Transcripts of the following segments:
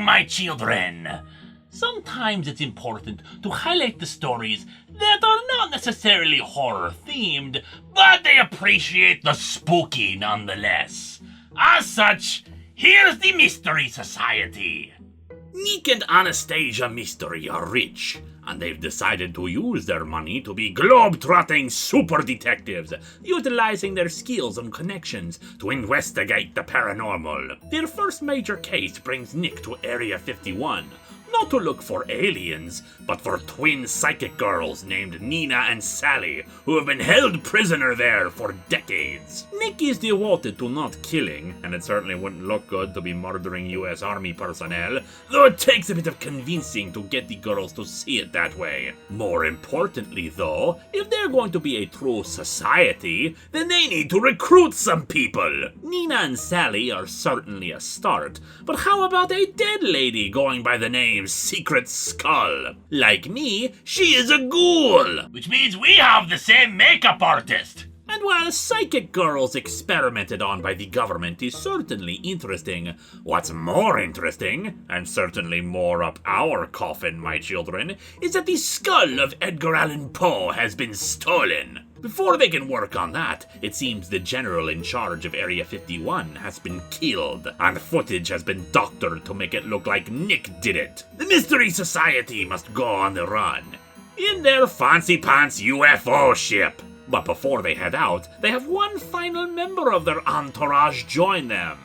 my children. Sometimes it's important to highlight the stories that are not necessarily horror-themed, but they appreciate the spooky nonetheless. As such, here's the Mystery Society. Nick and Anastasia Mystery are rich, and they've decided to use their money to be globe-trotting super detectives, utilizing their skills and connections to investigate the paranormal. Their first major case brings Nick to Area 51, not to look for aliens, but for twin psychic girls named Nina and Sally, who have been held prisoner there for decades. Nick is devoted to not killing, and it certainly wouldn't look good to be murdering US Army personnel, though it takes a bit of convincing to get the girls to see it that way. More importantly though, if they're going to be a true society, then they need to recruit some people. Nina and Sally are certainly a start, but how about a dead lady going by the name Secret Skull? Like me, she is a ghoul, which means we have the same makeup artist. And while psychic girls experimented on by the government is certainly interesting, what's more interesting, and certainly more up our coffin, my children, is that the skull of Edgar Allan Poe has been stolen. Before they can work on that, it seems the general in charge of Area 51 has been killed, and footage has been doctored to make it look like Nick did it. The Mystery Society must go on the run, in their fancy-pants UFO ship. But before they head out, they have one final member of their entourage join them.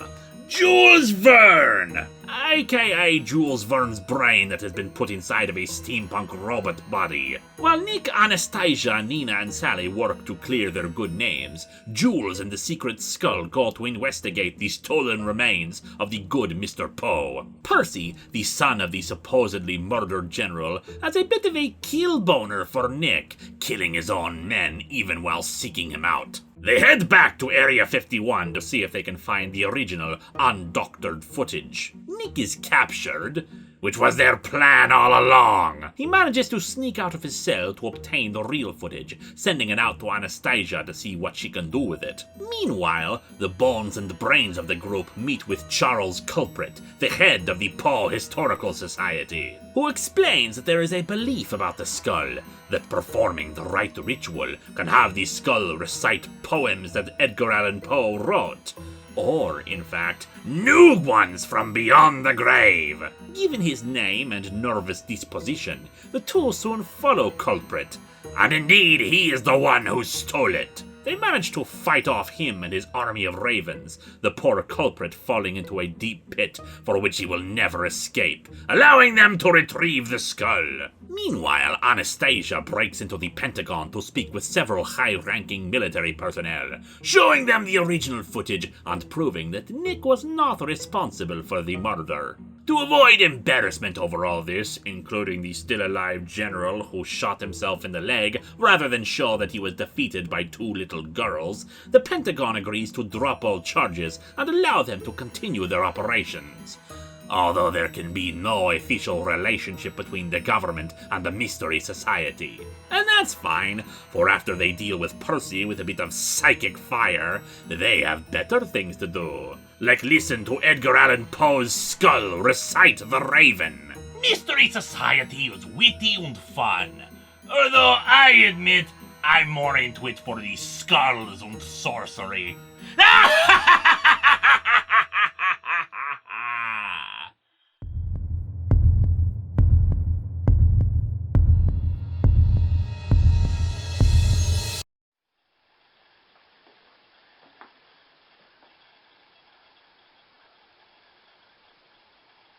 Jules Verne! aka Jules Verne's brain that has been put inside of a steampunk robot body. While Nick, Anastasia, Nina, and Sally work to clear their good names, Jules and the Secret Skull go to investigate the stolen remains of the good Mr. Poe. Percy, the son of the supposedly murdered general, has a bit of a kill boner for Nick, killing his own men even while seeking him out. They head back to Area 51 to see if they can find the original, undoctored footage. Nick is captured, which was their plan all along. He manages to sneak out of his cell to obtain the real footage, sending it out to Anastasia to see what she can do with it. Meanwhile, the bones and brains of the group meet with Charles Culprit, the head of the Poe Historical Society, who explains that there is a belief about the skull, that performing the right ritual can have the skull recite poems that Edgar Allan Poe wrote, or, in fact, new ones from beyond the grave. Given his name and nervous disposition, the two soon follow Culprit, and indeed he is the one who stole it. They manage to fight off him and his army of ravens, the poor culprit falling into a deep pit for which he will never escape, allowing them to retrieve the skull. Meanwhile, Anastasia breaks into the Pentagon to speak with several high-ranking military personnel, showing them the original footage and proving that Nick was not responsible for the murder. To avoid embarrassment over all this, including the still-alive general who shot himself in the leg rather than show that he was defeated by two little girls, the Pentagon agrees to drop all charges and allow them to continue their operations. Although there can be no official relationship between the government and the Mystery Society. And that's fine, for after they deal with Percy with a bit of psychic fire, they have better things to do. Like listen to Edgar Allan Poe's skull recite the Raven. Mystery Society was witty and fun, although I admit I'm more into it for the skulls and sorcery.